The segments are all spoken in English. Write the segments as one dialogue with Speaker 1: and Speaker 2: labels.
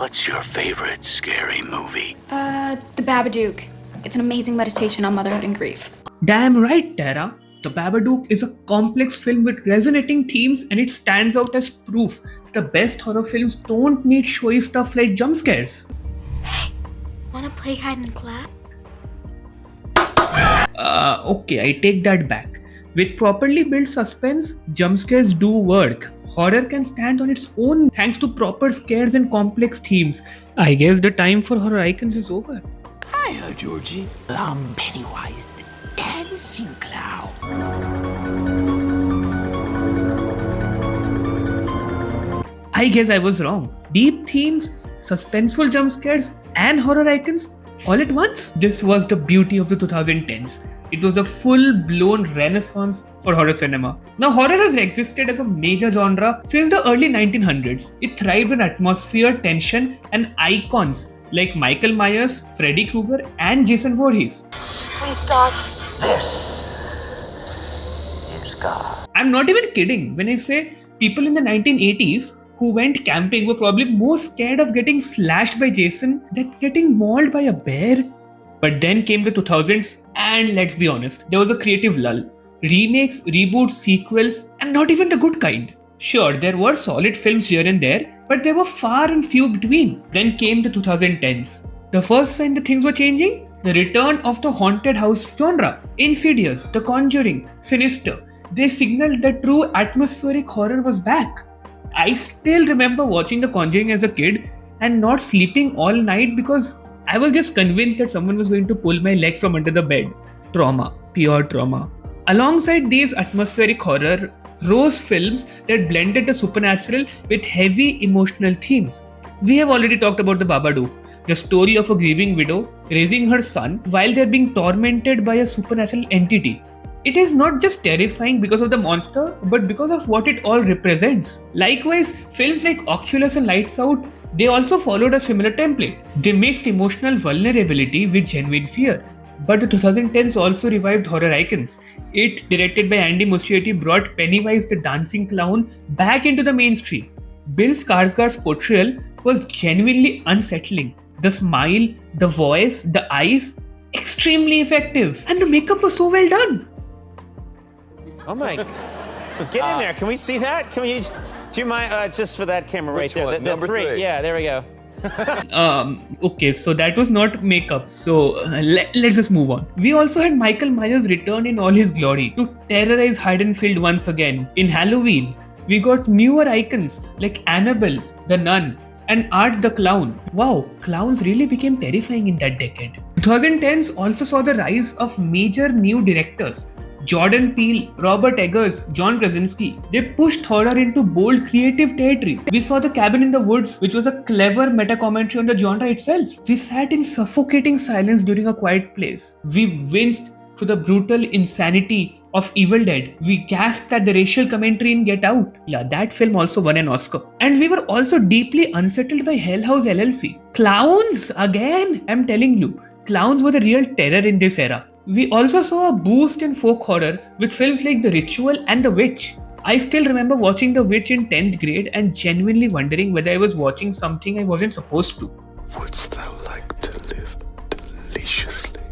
Speaker 1: What's your favorite scary movie?
Speaker 2: The Babadook. It's an amazing meditation on motherhood and grief.
Speaker 3: Damn right, Tara. The Babadook is a complex film with resonating themes, and it stands out as proof that the best horror films don't need showy stuff like jump scares.
Speaker 4: Hey, wanna play hide and clap?
Speaker 3: Okay, I take that back. With properly built suspense, jump scares do work. Horror can stand on its own thanks to proper scares and complex themes. I guess the time for horror icons is over.
Speaker 1: Hiya, Georgie. I'm Pennywise, the dancing clown.
Speaker 3: I guess I was wrong. Deep themes, suspenseful jump scares, and horror icons all at once? This was the beauty of the 2010s. It was a full-blown renaissance for horror cinema. Now, horror has existed as a major genre since the early 1900s. It thrived in atmosphere, tension, and icons like Michael Myers, Freddy Krueger, and Jason Voorhees.
Speaker 4: Please, God.
Speaker 1: This is God.
Speaker 3: I'm not even kidding when I say people in the 1980s who went camping were probably more scared of getting slashed by Jason than getting mauled by a bear. But then came the 2000s, and let's be honest, there was a creative lull. Remakes, reboots, sequels, and not even the good kind. Sure, there were solid films here and there, but they were far and few between. Then came the 2010s. The first sign that things were changing? The return of the haunted house genre. Insidious, The Conjuring, Sinister. They signaled that true atmospheric horror was back. I still remember watching The Conjuring as a kid and not sleeping all night because I was just convinced that someone was going to pull my leg from under the bed. Trauma, pure trauma. Alongside these atmospheric horror rose films that blended the supernatural with heavy emotional themes. We have already talked about The Babadook, the story of a grieving widow raising her son while they're being tormented by a supernatural entity. It is not just terrifying because of the monster, but because of what it all represents. Likewise, films like Oculus and Lights Out, they also followed a similar template. They mixed emotional vulnerability with genuine fear. But the 2010s also revived horror icons. It, directed by Andy Muschietti, brought Pennywise the dancing clown back into the mainstream. Bill Skarsgård's portrayal was genuinely unsettling. The smile, the voice, the eyes, extremely effective. And the makeup was so well done.
Speaker 5: Oh my! Get in there. Can we see that? Can we? Do you mind? Just for that camera right there.
Speaker 6: One?
Speaker 5: The
Speaker 6: Number three.
Speaker 5: Yeah, there we go.
Speaker 3: Okay, so that was not makeup. So let's just move on. We also had Michael Myers return in all his glory to terrorize Haddonfield once again. In Halloween, we got newer icons like Annabelle, the Nun, and Art the Clown. Wow, clowns really became terrifying in that decade. 2010s also saw the rise of major new directors. Jordan Peele, Robert Eggers, John Krasinski. They pushed horror into bold creative territory. We saw The Cabin in the Woods, which was a clever meta-commentary on the genre itself. We sat in suffocating silence during A Quiet Place. We winced to the brutal insanity of Evil Dead. We gasped at the racial commentary in Get Out. Yeah, that film also won an Oscar. And we were also deeply unsettled by Hell House LLC. Clowns again? I'm telling you, clowns were the real terror in this era. We also saw a boost in folk horror with films like The Ritual and The Witch. I still remember watching The Witch in 10th grade and genuinely wondering whether I was watching something I wasn't supposed to.
Speaker 6: Wouldst thou like to live deliciously?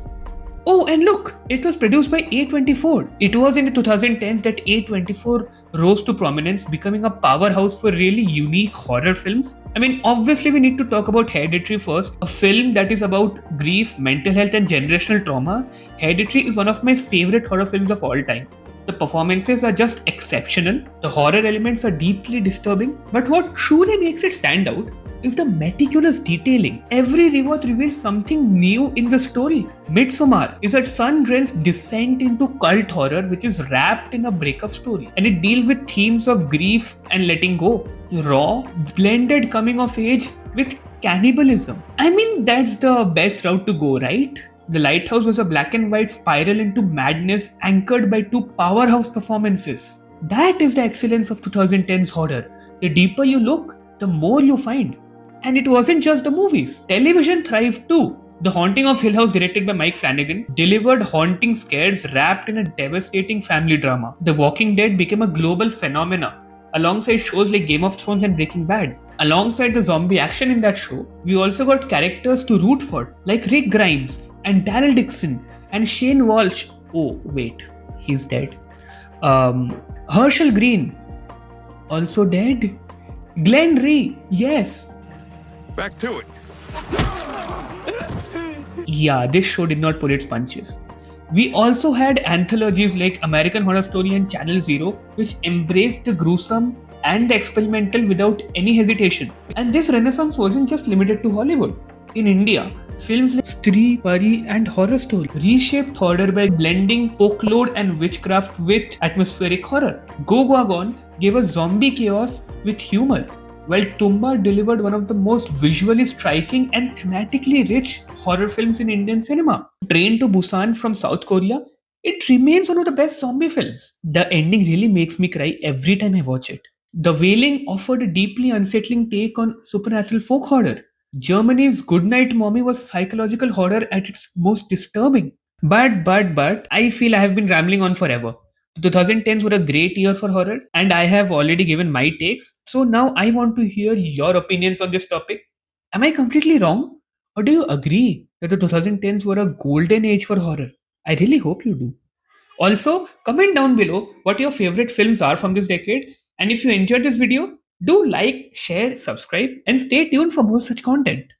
Speaker 3: Oh, and look, it was produced by A24. It was in the 2010s that A24 rose to prominence, becoming a powerhouse for really unique horror films. I mean, obviously we need to talk about Hereditary first, a film that is about grief, mental health and generational trauma. Hereditary is one of my favorite horror films of all time. The performances are just exceptional, the horror elements are deeply disturbing, but what truly makes it stand out is the meticulous detailing. Every rewatch reveals something new in the story. Midsommar is a sun-drenched descent into cult horror which is wrapped in a breakup story, and it deals with themes of grief and letting go. Raw, blended coming of age with cannibalism. I mean, that's the best route to go, right? The Lighthouse was a black and white spiral into madness anchored by two powerhouse performances. That is the excellence of 2010's horror. The deeper you look, the more you find. And it wasn't just the movies. Television thrived too. The Haunting of Hill House, directed by Mike Flanagan, delivered haunting scares wrapped in a devastating family drama. The Walking Dead became a global phenomena, alongside shows like Game of Thrones and Breaking Bad. Alongside the zombie action in that show, we also got characters to root for, like Rick Grimes and Daryl Dixon and Shane Walsh. Oh, wait, he's dead. Herschel Green, also dead. Glenn Rhee, yes.
Speaker 6: Back to it.
Speaker 3: Yeah, this show did not pull its punches. We also had anthologies like American Horror Story and Channel Zero, which embraced the gruesome and the experimental without any hesitation. And this renaissance wasn't just limited to Hollywood. In India, films like Stree, Pari, and Horror Story reshaped horror by blending folklore and witchcraft with atmospheric horror. Go Go Gone gave us zombie chaos with humor, while Tumbbad delivered one of the most visually striking and thematically rich horror films in Indian cinema. Train to Busan from South Korea, it remains one of the best zombie films. The ending really makes me cry every time I watch it. The Wailing offered a deeply unsettling take on supernatural folk horror. Germany's Goodnight Mommy was psychological horror at its most disturbing. But, I feel I have been rambling on forever. The 2010s were a great year for horror, and I have already given my takes. So now I want to hear your opinions on this topic. Am I completely wrong? Or do you agree that the 2010s were a golden age for horror? I really hope you do. Also, comment down below what your favorite films are from this decade. And if you enjoyed this video, do like, share, subscribe, and stay tuned for more such content.